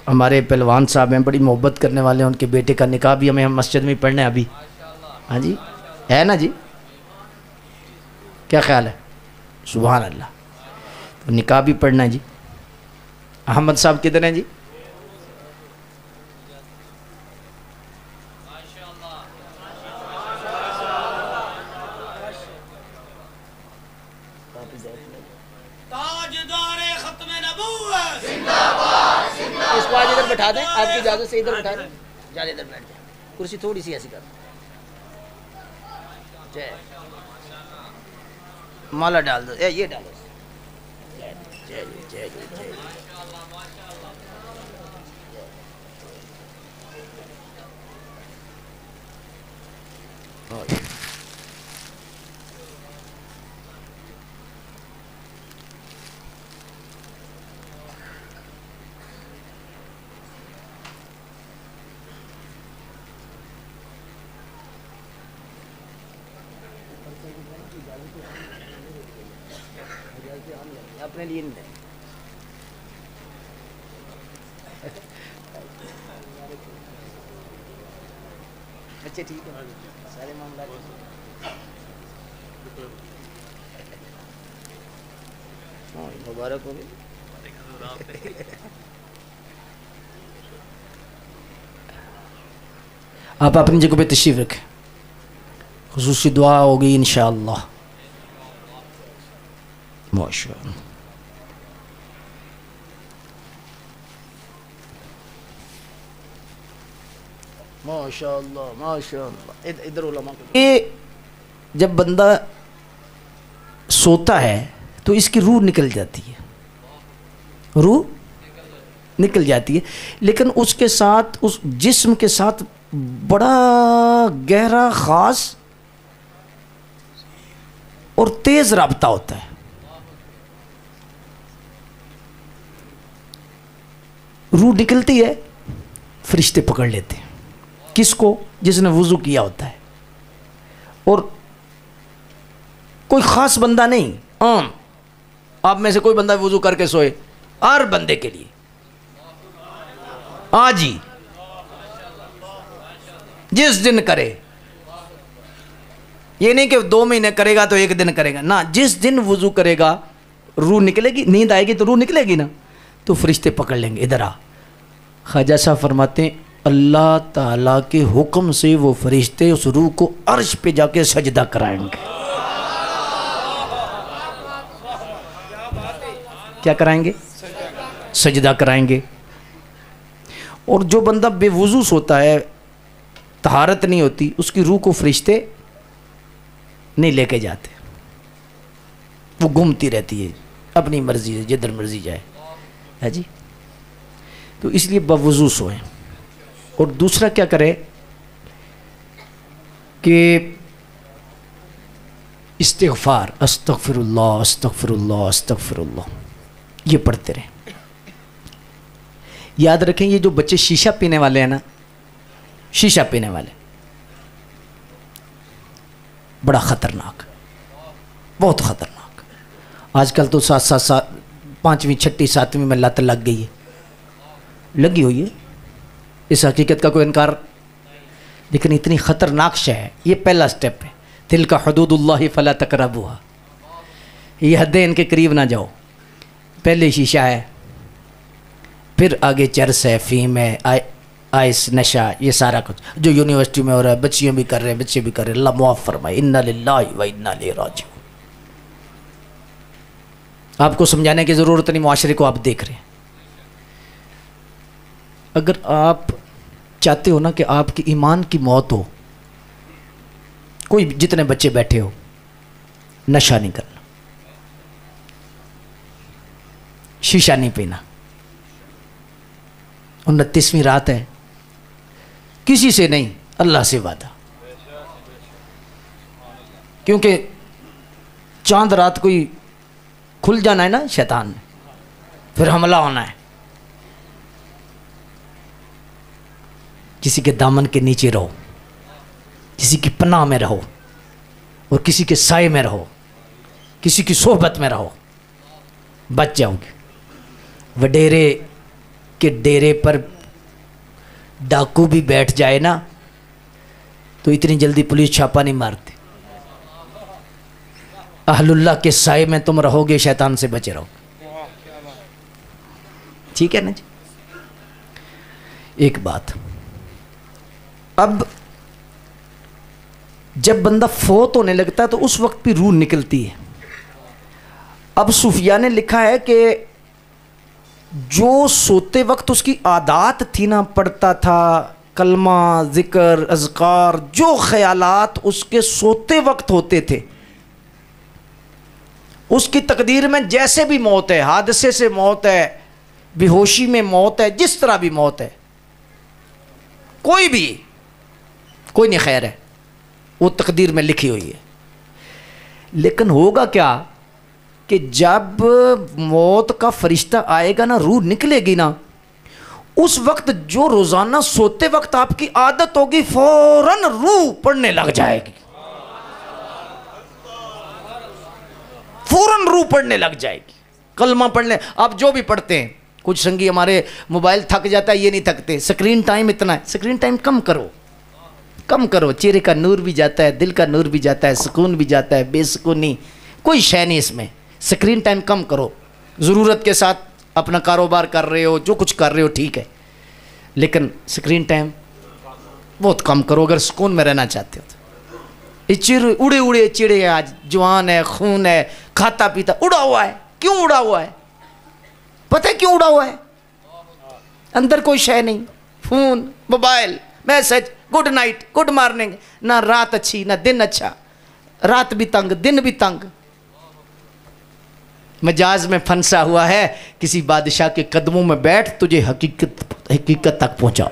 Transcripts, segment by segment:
ہمارے پہلوان صاحب ہیں، بڑی محبت کرنے والے ہیں، ان کے بیٹے کا نکاح بھی ہمیں مسجد میں پڑھنا ہے ابھی. ہاں جی ہے نا جی، کیا خیال ہے؟ سبحان اللہ. تو نکاح بھی پڑھنا ہے جی. احمد صاحب کدھر ہیں جی؟ اس کو آج ادھر بٹھا دیں، آپ کی اجازت سے ادھر بٹھا دیں. جانے ادھر بیٹھ جائیں، کرسی تھوڑی سی ایسی کر دیں. مالا ڈال دو، یہ ڈالو. جے جی جے جی جے. اپنے لیے نہیں دیں. اچھا ٹھیک ہے، سارے معاملات مبارک ہو گئے. آپ اپنی جگہ پہ تشریف رکھیں، خصوصی دعا ہوگی انشاءاللہ. ماشاءاللہ. ماشاءاللہ ماشاءاللہ. ادھر علماء یہ جب بندہ سوتا ہے تو اس کی روح نکل جاتی ہے، روح نکل جاتی ہے، لیکن اس کے ساتھ اس جسم کے ساتھ بڑا گہرا خاص اور تیز رابطہ ہوتا ہے. روح نکلتی ہے، فرشتے پکڑ لیتے ہیں. کس کو؟ جس نے وضو کیا ہوتا ہے. اور کوئی خاص بندہ نہیں، عام آپ میں سے کوئی بندہ وضو کر کے سوئے، ہر بندے کے لیے آج ہی جس دن کرے. یہ نہیں کہ 2 مہینے کرے گا تو 1 دن کرے گا، نہ، جس دن وضو کرے گا روح نکلے گی. نیند آئے گی تو روح نکلے گی نا، تو فرشتے پکڑ لیں گے. ادھر آ. خواجہ صاحب فرماتے ہیں اللہ تعالیٰ کے حکم سے وہ فرشتے اس روح کو عرش پہ جا کے سجدہ کرائیں گے. کیا کرائیں گے؟ سجدہ کرائیں گے. اور جو بندہ بے وضو سوتا ہے، طہارت نہیں ہوتی، اس کی روح کو فرشتے نہیں لے کے جاتے، وہ گھومتی رہتی ہے اپنی مرضی سے، جدھر مرضی جائے ہے جی. تو اس لیے بوضو سوئیں. اور دوسرا کیا کرے کہ استغفار، استغفر اللہ استغفر اللہ استغفر اللہ، یہ پڑھتے رہیں. یاد رکھیں یہ جو بچے شیشہ پینے والے ہیں نا، شیشہ پینے والے بڑا خطرناک، بہت خطرناک. آج کل تو 5ویں 6ٹھی 7ویں میں لت لگ گئی ہے، لگی ہوئی ہے، اس حقیقت کا کوئی انکار، لیکن اتنی خطرناک شے ہے. یہ پہلا سٹیپ ہے. تلک حدود اللہ فلا تقربوها، یہ حدیں ان کے قریب نہ جاؤ. پہلے شیشہ ہے، پھر آگے چرس ہے، فیم ہے، آئس، نشہ، یہ سارا کچھ جو یونیورسٹی میں ہو رہا ہے، بچیاں بھی کر رہے ہیں، بچے بھی کر رہے ہیں. اللہ معاف فرمائے. انا للہ و انا الیہ راجعون. آپ کو سمجھانے کی ضرورت نہیں، معاشرے کو آپ دیکھ رہے ہیں. اگر آپ چاہتے ہو نا کہ آپ کی ایمان کی موت ہو، کوئی جتنے بچے بیٹھے ہو، نشہ نہیں کرنا، شیشہ نہیں پینا. 29ویں رات ہے، کسی سے نہیں، اللہ سے وعدہ. کیونکہ چاند رات کوئی کھل جانا ہے نا شیطان نے، پھر حملہ ہونا ہے. کسی کے دامن کے نیچے رہو، کسی کی پناہ میں رہو، اور کسی کے سائے میں رہو، کسی کی صحبت میں رہو، بچ جاؤ گے. وڈیرے کہ ڈیرے پر ڈاکو بھی بیٹھ جائے نا تو اتنی جلدی پولیس چھاپا نہیں مارتی. اہل اللہ کے سائے میں تم رہو گے، شیطان سے بچے رہو. ٹھیک ہے نا جی. ایک بات، اب جب بندہ فوت ہونے لگتا ہے تو اس وقت بھی روح نکلتی ہے. اب صوفیاء نے لکھا ہے کہ جو سوتے وقت اس کی عادات تھی نا، پڑھتا تھا کلمہ، ذکر، اذکار، جو خیالات اس کے سوتے وقت ہوتے تھے، اس کی تقدیر میں جیسے بھی موت ہے، حادثے سے موت ہے، بے ہوشی میں موت ہے، جس طرح بھی موت ہے، کوئی نہیں خیر ہے، وہ تقدیر میں لکھی ہوئی ہے. لیکن ہوگا کیا کہ جب موت کا فرشتہ آئے گا نا، روح نکلے گی نا، اس وقت جو روزانہ سوتے وقت آپ کی عادت ہوگی فوراً روح پڑھنے لگ جائے گی، فوراً روح پڑھنے لگ جائے گی. کلمہ پڑھنے، آپ جو بھی پڑھتے ہیں، کچھ سنگی ہمارے موبائل تھک جاتا ہے، یہ نہیں تھکتے، سکرین ٹائم اتنا ہے، سکرین ٹائم کم کرو، چہرے کا نور بھی جاتا ہے، دل کا نور بھی جاتا ہے، سکون بھی جاتا ہے، بے سکونی کوئی شے نہیں اس میں. سکرین ٹائم کم کرو، ضرورت کے ساتھ اپنا کاروبار کر رہے ہو، جو کچھ کر رہے ہو ٹھیک ہے، لیکن سکرین ٹائم بہت کم کرو اگر سکون میں رہنا چاہتے ہو. اڑے اڑے چڑے، آج جوان ہے، خون ہے، کھاتا پیتا اڑا ہوا ہے. کیوں اڑا ہوا ہے؟ پتہ ہے کیوں اڑا ہوا ہے؟ اندر کوئی شے نہیں. Phone, mobile, message, good night, good morning, نہ رات اچھی نہ دن اچھا، رات بھی تنگ دن بھی تنگ. مجاز میں پھنسا ہوا ہے، کسی بادشاہ کے قدموں میں بیٹھ، تجھے حقیقت تک پہنچاؤ،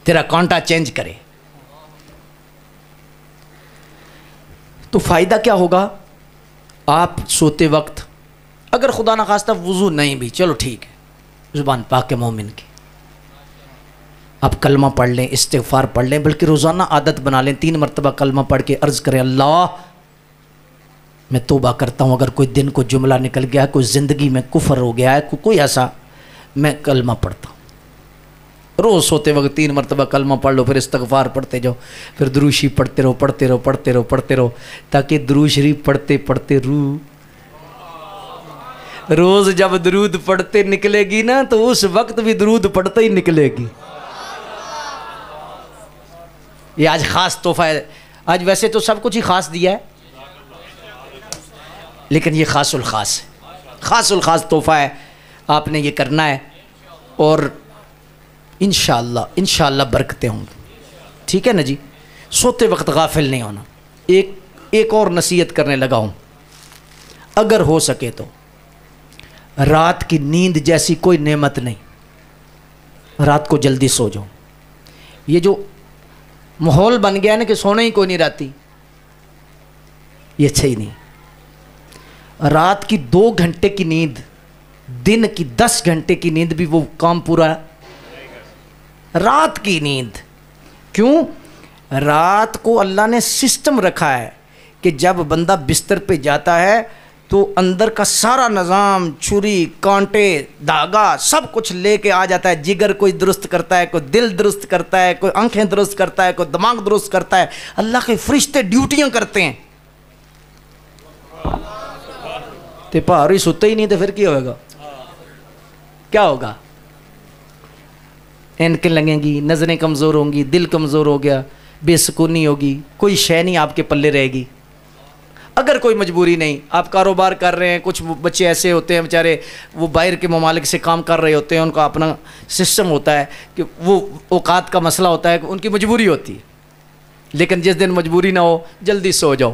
تیرا کانٹا چینج کرے. تو فائدہ کیا ہوگا؟ آپ سوتے وقت اگر خدا نخواستہ وضو نہیں بھی، چلو ٹھیک ہے، زبان پاک کے مومن کی، آپ کلمہ پڑھ لیں، استغفار پڑھ لیں، بلکہ روزانہ عادت بنا لیں، 3 مرتبہ کلمہ پڑھ کے عرض کریں، اللہ میں توبہ کرتا ہوں، اگر کوئی دن کو جملہ نکل گیا ہے، کوئی زندگی میں کفر ہو گیا ہے، کوئی ایسا، میں کلمہ پڑھتا ہوں. روز سوتے وقت 3 مرتبہ کلمہ پڑھ لو، پھر استغفار پڑھتے جاؤ، پھر درود شریف پڑھتے رہو، تاکہ درود شریف پڑھتے پڑھتے روح روز جب درود پڑھتے نکلے گی نا، تو اس وقت بھی درود پڑھتے ہی نکلے گی. یہ آج خاص تحفہ ہے. آج ویسے تو سب کچھ ہی خاص دیا ہے، لیکن یہ خاص الخاص ہے، خاص الخاص تحفہ ہے. آپ نے یہ کرنا ہے، اور انشاءاللہ برکتیں ہوں گی. ٹھیک ہے نا جی. سوتے وقت غافل نہیں ہونا. ایک اور نصیحت کرنے لگا ہوں، اگر ہو سکے تو رات کی نیند جیسی کوئی نعمت نہیں، رات کو جلدی سو جاؤ. یہ جو ماحول بن گیا ہے نا کہ سونا ہی کوئی نہیں راتی، یہ اچھا ہی نہیں. رات کی 2 گھنٹے کی نیند، دن کی 10 گھنٹے کی نیند بھی وہ کام پورا. رات کی نیند کیوں؟ رات کو اللہ نے سسٹم رکھا ہے کہ جب بندہ بستر پہ جاتا ہے تو اندر کا سارا نظام، چھری، کانٹے، دھاگا، سب کچھ لے کے آ جاتا ہے. جگر کوئی درست کرتا ہے، کوئی دل درست کرتا ہے، کوئی آنکھیں درست کرتا ہے، کوئی دماغ درست کرتا ہے. اللہ کے فرشتے ڈیوٹیاں کرتے ہیں. تے پہاڑی سوتے ہی نہیں تو پھر کیا ہوگا؟ کیا ہوگا؟ اینکیں لگیں گی، نظریں کمزور ہوں گی، دل کمزور ہو گیا، بے سکونی ہوگی، کوئی شے نہیں آپ کے پلے رہے گی. اگر کوئی مجبوری نہیں، آپ کاروبار کر رہے ہیں، کچھ بچے ایسے ہوتے ہیں بیچارے وہ باہر کے ممالک سے کام کر رہے ہوتے ہیں، ان کا اپنا سسٹم ہوتا ہے کہ وہ اوقات کا مسئلہ ہوتا ہے کہ ان کی مجبوری ہوتی ہے. لیکن جس دن مجبوری نہ ہو، جلدی سو جاؤ.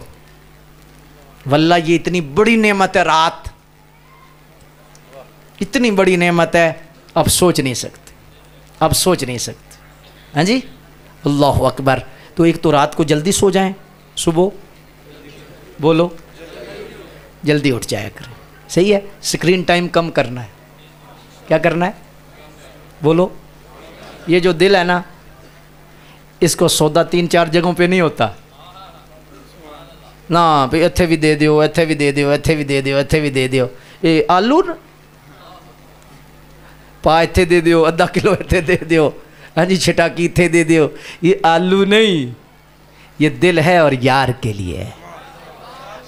واللہ یہ اتنی بڑی نعمت ہے، رات اتنی بڑی نعمت ہے، آپ سوچ نہیں سکتے. ہاں جی، اللہ اکبر. تو ایک تو رات کو جلدی سو جائیں، صبح بولو جلدی اٹھ جایا کریں. صحیح ہے. سکرین ٹائم کم کرنا ہے. کیا کرنا ہے؟ بولو. یہ جو دل ہے نا، اس کو سودا 3-4 جگہوں پہ نہیں ہوتا نا. بھئی اتھے بھی دے دیو، اتھے بھی دے دیو، اتھے بھی دے دیو، اتھے بھی دے دیو. آلو پا اتنے دے دیو، آدھا کلو اتنے دے دیو، ہاں جی چھٹاکی اتنے دے دیو، یہ آلو نہیں، یہ دل ہے اور یار کے لیے ہے۔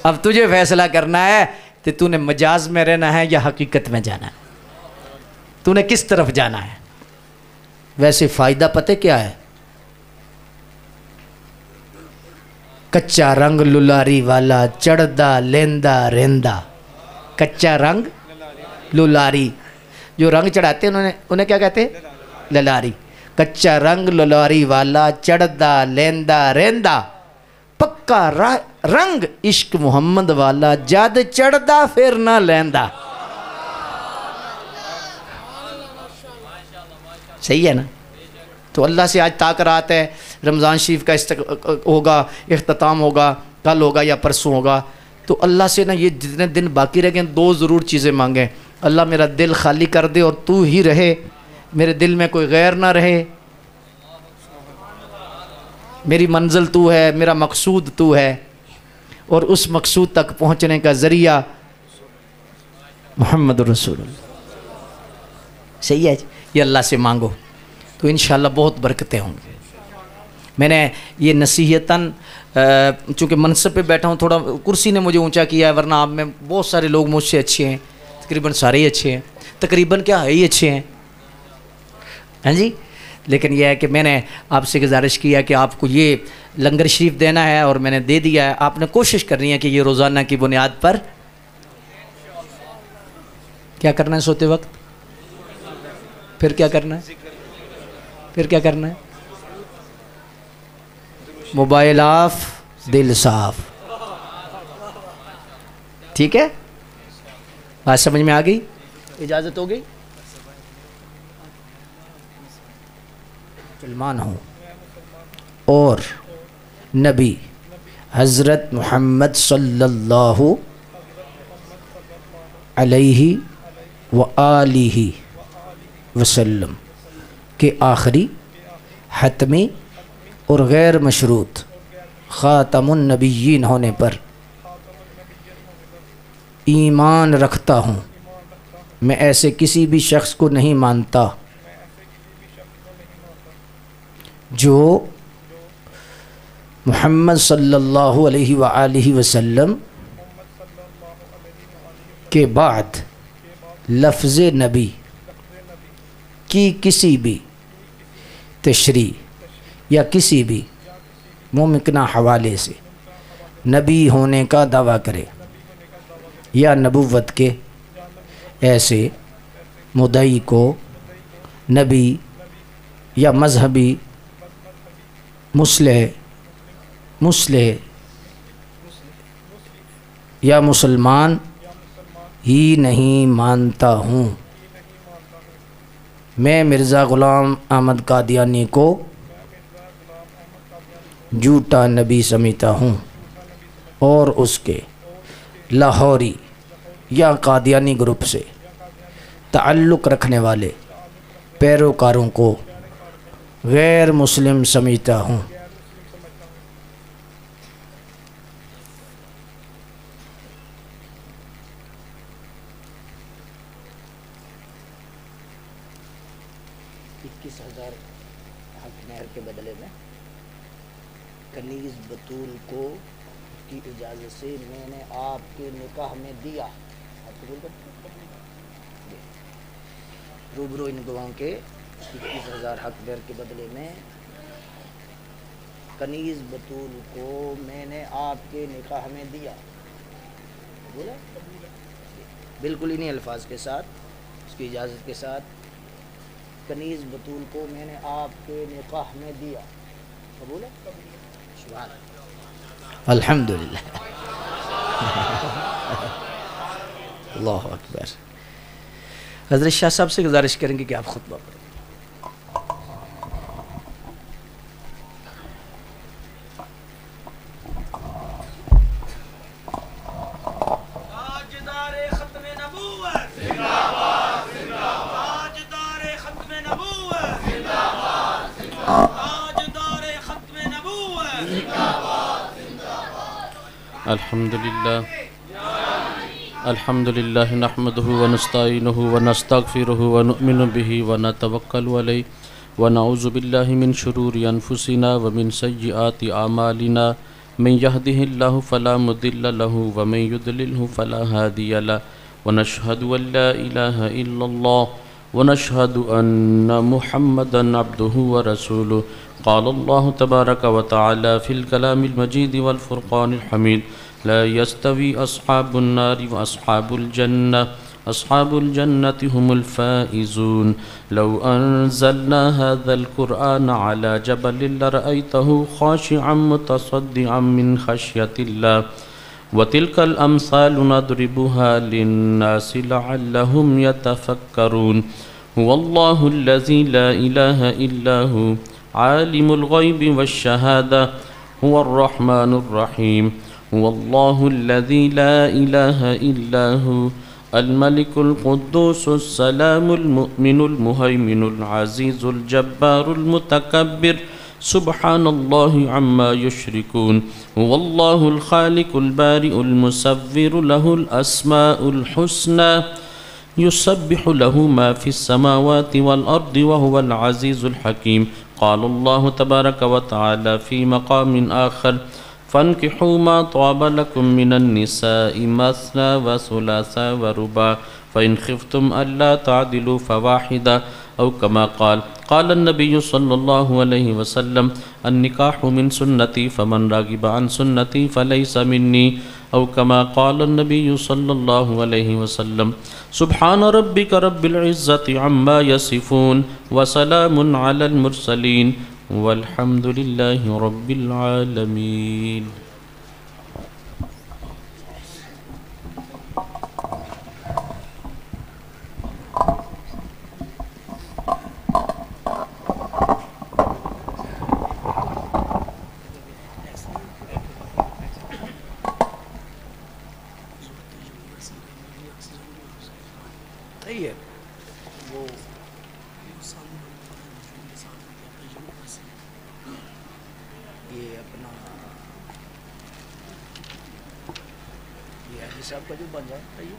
اب تجھے فیصلہ کرنا ہے کہ تو نے مجاز میں رہنا ہے یا حقیقت میں جانا ہے، تو نے کس طرف جانا ہے۔ ویسے فائدہ پتہ کیا ہے؟ کچا رنگ للاری والا چڑھدا لیندا رہندا، کچا رنگ للاری، جو رنگ چڑھاتے ہیں انہیں کیا کہتے ہیں؟ للاری۔ کچا رنگ للاری والا چڑھدا لیندا رہندا، پکا رنگ عشق محمد والا جد چڑھدا پھر نہ لیندا۔ صحیح ہے نا؟ تو اللہ سے آج تاکرات ہے، رمضان شریف کا ہوگا، اختتام ہوگا، کل ہوگا یا پرسوں ہوگا، تو اللہ سے نا یہ جتنے دن باقی رہ گئے دو ضرور چیزیں مانگیں۔ اللہ میرا دل خالی کر دے اور تو ہی رہے، میرے دل میں کوئی غیر نہ رہے، میری منزل تو ہے، میرا مقصود تو ہے، اور اس مقصود تک پہنچنے کا ذریعہ محمد رسول اللہ۔ صحیح ہے جی؟ یہ اللہ سے مانگو تو انشاءاللہ بہت برکتیں ہوں گی۔ میں نے یہ نصیحتاً چونکہ منصب پہ بیٹھا ہوں، تھوڑا کرسی نے مجھے اونچا کیا ہے، ورنہ آپ میں بہت سارے لوگ مجھ سے اچھے ہیں، تقریباً سارے ہی اچھے ہیں، تقریباً کیا ہے ہی اچھے ہیں، ہاں جی۔ لیکن یہ ہے کہ میں نے آپ سے گزارش کیا کہ آپ کو یہ لنگر شریف دینا ہے اور میں نے دے دیا ہے، آپ نے کوشش کرنی ہے کہ یہ روزانہ کی بنیاد پر کیا کرنا ہے، سوتے وقت پھر کیا کرنا ہے، پھر کیا کرنا ہے، موبائل آف دل صاف، ٹھیک ہے؟ بات سمجھ میں آ گئی؟ اجازت ہو گئی؟ مسلمان ہوں اور نبی حضرت محمد صلی اللہ علیہ وآلہ وسلم کے آخری، حتمی اور غیر مشروط خاتم النبیین ہونے پر ایمان رکھتا ہوں۔ میں ایسے کسی بھی شخص کو نہیں مانتا جو محمد صلی اللہ علیہ وآلہ وسلم کے بعد لفظ نبی کی کسی بھی تشریح یا کسی بھی ممکنہ حوالے سے نبی ہونے کا دعویٰ کرے یا نبوت کے ایسے مدعی کو نبی یا مذہبی مسلح یا مسلمان ہی نہیں مانتا ہوں۔ میں مرزا غلام احمد قادیانی کو جھوٹا نبی سمجھتا ہوں اور اس کے لاہوری یا قادیانی گروپ سے تعلق رکھنے والے پیروکاروں کو غیر مسلم سمجھتا ہوں۔ کے بدلے میں کنیز بطول کو کی اجازت سے میں نے آپ کے نکاح میں دیا، روبرو ان گواہوں کے 21,000 حق مہر کے بدلے میں کنیز بطول کو میں نے آپ کے نکاح میں دیا، بولا بالکل انہی الفاظ کے ساتھ، اس کی اجازت کے ساتھ، کنیز بطول کو میں نے آپ کے نکاح میں دیا، قبول ہے؟ سبحان اللہ، الحمدللہ، اللہ اکبر۔ حضرت شاہ صاحب سے گزارش کریں گے کہ آپ خطبہ پڑھیں۔ الحمدللہ الحمد لله نحمده ونستعينه ونستغفره ونؤمن به ونتوكل عليه ونعوذ بالله من شرور أنفسنا ومن سيئات أعمالنا من يهده الله فلا مضل له ومن يضلله فلا هادي له ونشهد أن لا إله إلا الله ونشهد أن محمدا عبده ورسوله قال الله تبارك وتعالى في الكلام المجيد والفرقان الحميد لا يستوي أصحاب النار وأصحاب الجنة أصحاب الجنة هم الفائزون لو أنزلنا هذا القرآن على جبل لرأيته خاشعا متصدعا من خشية الله وتلك الأمثال نضربها للناس لعلهم يتفكرون هو الله الذي لا إله إلا هو عالم الغيب والشهادة هو الرحمن الرحيم هو الله الذي لا إله إلا هو الملك القدوس السلام المؤمن المهيمن العزيز الجبار المتكبر سبحان الله عما يشركون هو الله الخالق البارئ المصور له الأسماء الحسنى يسبح له ما في السماوات والأرض وهو العزيز الحكيم قال الله تبارك وتعالى في مقام آخر فانكحوا ما طاب لكم من النساء مثنى وثلاث ورباع فإن خفتم ألا تعدلوا فواحدة أو كما قال النبي صلى الله عليه وسلم النكاح من سنتي فمن راغب عن سنتي فليس مني أو كما قال النبي صلى الله عليه وسلم سبحان ربك رب العزة عما يصفون وسلام على المرسلين والحمد لله رب العالمين صاحب کا جو بن جائے یہ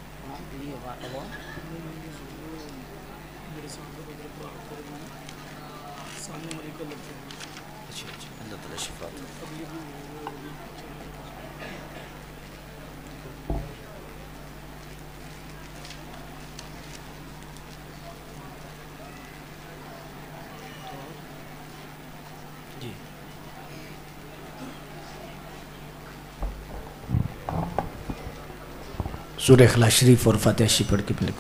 اچھا اللہ تعالیٰ شفا جی سورہ اخلاص شریف اور فاتحہ شریف پڑھ کے پہلے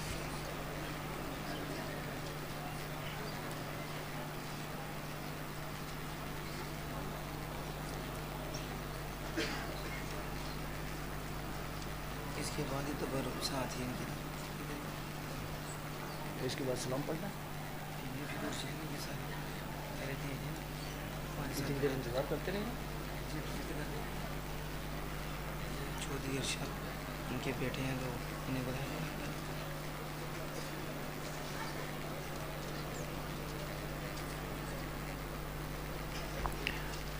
اس کے بعد ہی تو ساتھ ہی اس کے بعد سلام پڑھنا کتنی دیر انتظار کرتے رہے چودھری ارشاد ان کے بیٹے ہیں تو انہیں بتایا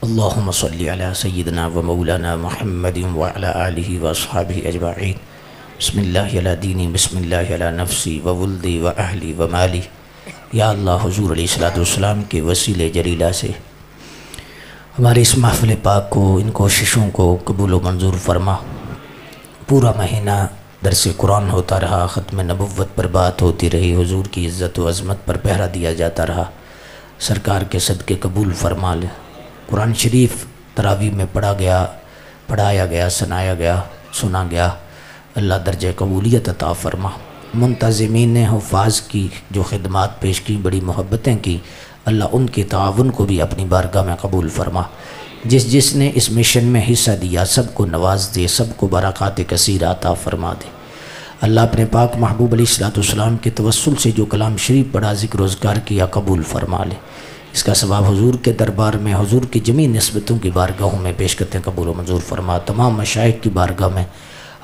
اللہم صلی علی سیدنا و مولانا محمد وعلی آلہ و اصحابہ اجمعین بسم اللہ علی دینی بسم اللہ علی نفسی و ولدی و اہلی و مالی یا اللہ حضور علیہ السلام کے وسیلے جلیلہ سے ہمارے اس محفل پاک کو ان کوششوں کو قبول و منظور فرما پورا مہینہ درس قرآن ہوتا رہا ختم نبوت پر بات ہوتی رہی حضور کی عزت و عظمت پر پہرا دیا جاتا رہا سرکار کے صدقے قبول فرما لے قرآن شریف تراویح میں پڑھایا گیا سنایا گیا سنا گیا اللہ درجہ قبولیت عطا فرما منتظمین نے حفاظ کی جو خدمات پیش کی بڑی محبتیں کی اللہ ان کے تعاون کو بھی اپنی بارگاہ میں قبول فرما جس نے اس مشن میں حصہ دیا سب کو نواز دے سب کو برکات کثیر عطا فرما دے اللہ اپنے پاک محبوب علیہ السلام کے توسل سے جو کلام شریف پڑھا ذکر و اذکار کیا قبول فرما لے اس کا ثواب حضور کے دربار میں حضور کی جمیع نسبتوں کی بارگاہوں میں پیش کرتے ہیں قبول و منظور فرما تمام مشائخ کی بارگاہ میں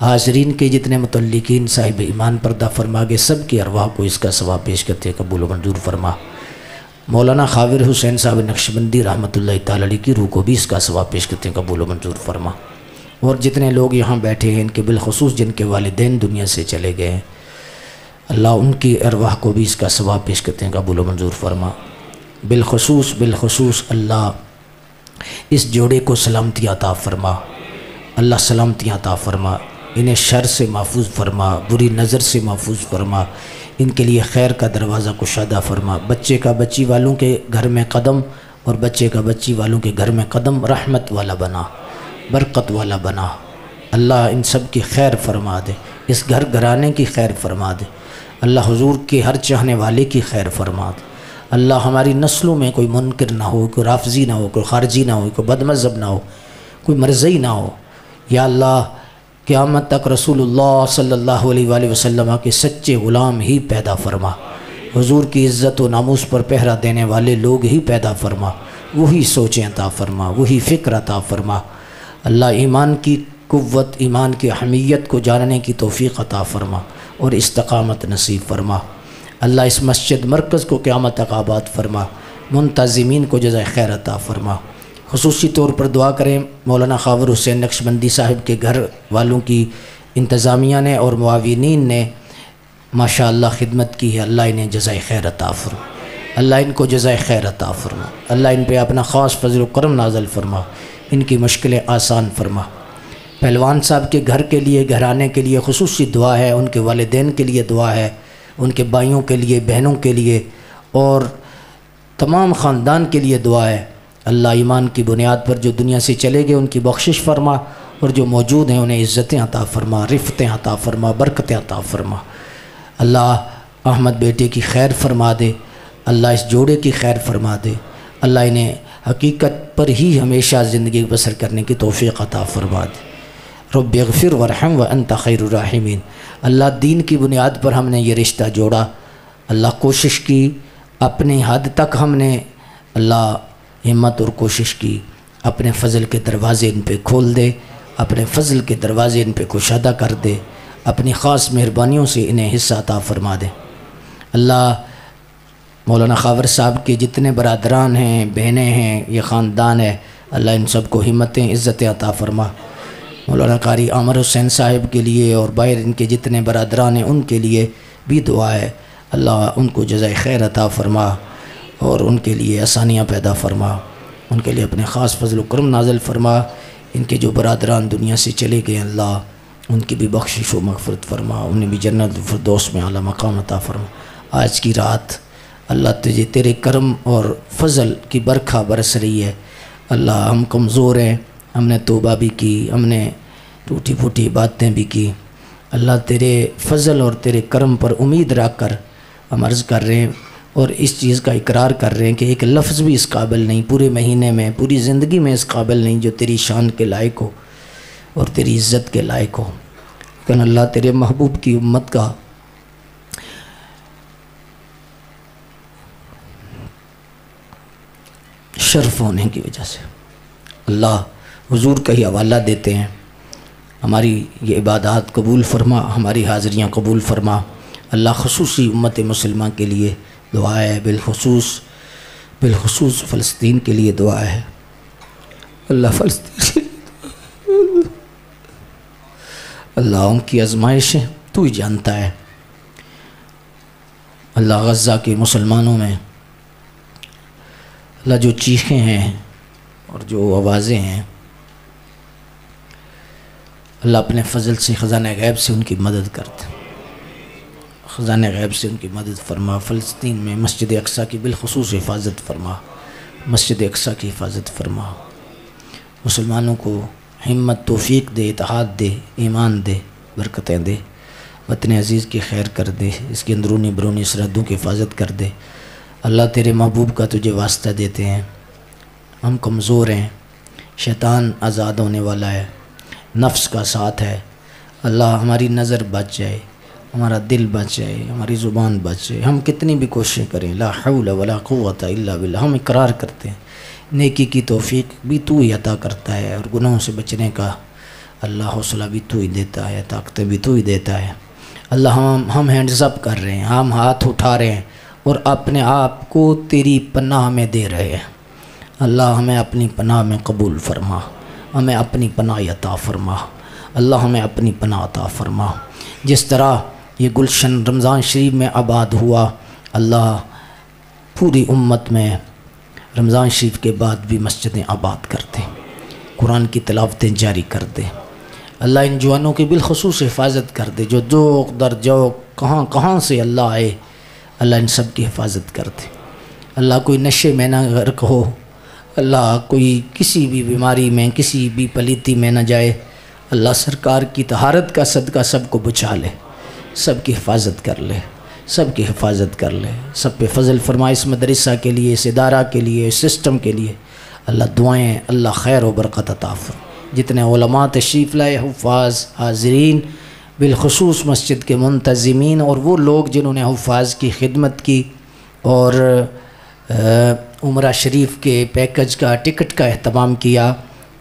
حاضرین کے جتنے متعلقین صاحب ایمان پردہ فرما گے سب کی ارواح کو اس کا ثواب پیش کرتے ہیں قبول و منظور فرما مولانا خاور حسین صاحب نقشبندی رحمۃ اللہ تعالی علیہ کی روح کو بھی اس کا ثواب پیش کرتے ہیں قبول و منظور فرما اور جتنے لوگ یہاں بیٹھے ہیں ان کے بالخصوص جن کے والدین دنیا سے چلے گئے ہیں، اللہ ان کی ارواح کو بھی اس کا ثواب پیش کرتے ہیں قبول و منظور فرما۔ بالخصوص اللہ اس جوڑے کو سلامتی عطا فرما، اللہ سلامتی عطا فرما، انہیں شر سے محفوظ فرما، بری نظر سے محفوظ فرما، ان کے لیے خیر کا دروازہ کشادہ فرما۔ بچے کا بچی والوں کے گھر میں قدم اور بچے کا بچی والوں کے گھر میں قدم رحمت والا بنا، برکت والا بنا۔ اللہ ان سب کی خیر فرما دے، اس گھر گھرانے کی خیر فرما دے، اللہ حضور کے ہر چاہنے والے کی خیر فرما دے۔ اللہ ہماری نسلوں میں کوئی منکر نہ ہو، کوئی رافضی نہ ہو، کوئی خارجی نہ ہو، کوئی بد مذہب نہ ہو، کوئی مرزئی نہ ہو۔ یا اللہ قیامت تک رسول اللہ صلی اللہ علیہ وآلہ وسلم کے سچے غلام ہی پیدا فرما، حضور کی عزت و ناموس پر پہرا دینے والے لوگ ہی پیدا فرما، وہی سوچیں عطا فرما، وہی فکر عطا فرما۔ اللہ ایمان کی قوت، ایمان کی اہمیت کو جاننے کی توفیق عطا فرما اور استقامت نصیب فرما۔ اللہ اس مسجد مرکز کو قیامت تک آباد فرما، منتظمین کو جزائے خیر عطا فرما۔ خصوصی طور پر دعا کریں مولانا خاور حسین نقشبندی صاحب کے گھر والوں کی انتظامیہ نے اور معاونین نے ماشاءاللہ خدمت کی ہے، اللہ انہیں جزائے خیر عطا فرما، اللہ ان کو جزائے خیر عطا فرما، اللہ ان پہ اپنا خاص فضل و کرم نازل فرما، ان کی مشکلیں آسان فرما۔ پہلوان صاحب کے گھر کے لیے، گھرانے کے لیے خصوصی دعا ہے، ان کے والدین کے لیے دعا ہے، ان کے بھائیوں کے لیے، بہنوں کے لیے اور تمام خاندان کے لیے دعا ہے۔ اللہ ایمان کی بنیاد پر جو دنیا سے چلے گئے ان کی بخشش فرما، اور جو موجود ہیں انہیں عزتیں عطا فرما، رفتیں عطا فرما، برکتیں عطا فرما۔ اللہ احمد بیٹے کی خیر فرما دے، اللہ اس جوڑے کی خیر فرما دے، اللہ انہیں حقیقت پر ہی ہمیشہ زندگی بسر کرنے کی توفیق عطا فرما دے۔ رب اغفر ورحم وانت خیر الراحمین۔ اللہ دین کی بنیاد پر ہم نے یہ رشتہ جوڑا، اللہ کوشش کی، اپنی حد تک ہم نے اللہ ہمت اور کوشش کی، اپنے فضل کے دروازے ان پہ کھول دے، اپنے فضل کے دروازے ان پہ کشادہ کر دے، اپنی خاص مہربانیوں سے انہیں حصہ عطا فرما دے۔ اللہ مولانا خاور صاحب کے جتنے برادران ہیں، بہنیں ہیں، یہ خاندان ہے، اللہ ان سب کو ہمتیں، عزتیں عطا فرما۔ مولانا قاری عامر حسین صاحب کے لیے اور باہر ان کے جتنے برادران ہیں ان کے لیے بھی دعا ہے، اللہ ان کو جزائے خیر عطا فرما اور ان کے لیے آسانیاں پیدا فرما، ان کے لیے اپنے خاص فضل و کرم نازل فرما۔ ان کے جو برادران دنیا سے چلے گئے اللہ ان کی بھی بخشش و مغفرت فرما، انہیں بھی جنت الفردوس میں اعلیٰ مقام عطا فرما۔ آج کی رات اللہ تجھے تیرے کرم اور فضل کی برکھا برس رہی ہے، اللہ ہم کمزور ہیں، ہم نے توبہ بھی کی، ہم نے ٹوٹی پھوٹی باتیں بھی کی، اللہ تیرے فضل اور تیرے کرم پر امید رکھ کر ہم عرض کر رہے ہیں اور اس چیز کا اقرار کر رہے ہیں کہ ایک لفظ بھی اس قابل نہیں، پورے مہینے میں، پوری زندگی میں اس قابل نہیں جو تیری شان کے لائق ہو اور تیری عزت کے لائق ہو، لیکن اللہ تیرے محبوب کی امت کا شرف ہونے کی وجہ سے اللہ حضور کا ہی حوالہ دیتے ہیں، ہماری یہ عبادات قبول فرما، ہماری حاضریاں قبول فرما۔ اللہ خصوصی امت مسلمہ کے لیے دعا ہے، بالخصوص فلسطین کے لیے دعا ہے، اللہ فلسطین اللہ ان کی آزمائشیں تو ہی جانتا ہے، اللہ غزہ کے مسلمانوں میں اللہ جو چیخیں ہیں اور جو آوازیں ہیں اللہ اپنے فضل سے خزانہ غیب سے ان کی مدد کرتے، خزانہ غیب سے ان کی مدد فرما۔ فلسطین میں مسجد اقصیٰ کی بالخصوص حفاظت فرما، مسجد اقصیٰ کی حفاظت فرما، مسلمانوں کو ہمت، توفیق دے، اتحاد دے، ایمان دے، برکتیں دے، وطن عزیز کی خیر کر دے، اس کی اندرونی برونی سرحدوں کی حفاظت کر دے۔ اللہ تیرے محبوب کا تجھے واسطہ دیتے ہیں، ہم کمزور ہیں، شیطان آزاد ہونے والا ہے، نفس کا ساتھ ہے، اللہ ہماری نظر بچ جائے، ہمارا دل بچ جائے، ہماری زبان بچ جائے، ہم کتنی بھی کوششیں کریں لا حول ولا قوت الا باللہ، ہم اقرار کرتے ہیں نیکی کی توفیق بھی تو ہی عطا کرتا ہے اور گناہوں سے بچنے کا اللہ حوصلہ بھی تو ہی دیتا ہے، طاقتیں بھی تو ہی دیتا ہے۔ اللہ ہم ہینڈز اپ کر رہے ہیں، ہم ہاتھ اٹھا رہے ہیں اور اپنے آپ کو تیری پناہ میں دے رہے ہیں، اللہ ہمیں اپنی پناہ میں قبول فرما، ہمیں اپنی پناہ عطا فرما، اللہ ہمیں اپنی پناہ عطا فرما۔ جس طرح یہ گلشن رمضان شریف میں آباد ہوا، اللہ پوری امت میں رمضان شریف کے بعد بھی مسجدیں آباد کر دے، قرآن کی تلاوتیں جاری کر دے۔ اللہ ان جوانوں کی بالخصوص حفاظت کر دے، جو ذوق در ذوق کہاں کہاں سے اللہ آئے، اللہ ان سب کی حفاظت کر دے۔ اللہ کوئی نشے میں نہ غرق ہو، اللہ کوئی کسی بھی بیماری میں، کسی بھی پلیتی میں نہ جائے، اللہ سرکار کی طہارت کا صدقہ سب کو بچا لے، سب کی حفاظت کر لے، سب کی حفاظت کر لے، سب پہ فضل فرمائے۔ اس مدرسہ کے لیے، اس ادارہ کے لیے، اس سسٹم کے لیے اللہ دعائیں، اللہ خیر و برکت عطا فرمائے۔ جتنے علماء تشریف لائے، حفاظ، حاضرین، بالخصوص مسجد کے منتظمین اور وہ لوگ جنہوں نے حفاظ کی خدمت کی اور عمرہ شریف کے پیکج کا، ٹکٹ کا اہتمام کیا،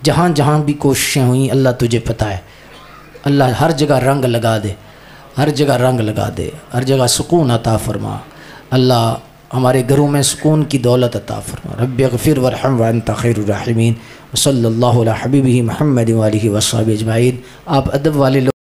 جہاں جہاں بھی کوششیں ہوئیں، اللہ تجھے پتہ ہے، اللہ ہر جگہ رنگ لگا دے، ہر جگہ رنگ لگا دے، ہر جگہ سکون عطا فرما۔ اللہ ہمارے گھروں میں سکون کی دولت عطا فرما۔ رب اغفر وارحم وانت خیر الراحمین، وصلی اللہ علی حبیبہ محمد وآلہ وصحبہ اجمعین۔ آپ ادب والے لوگ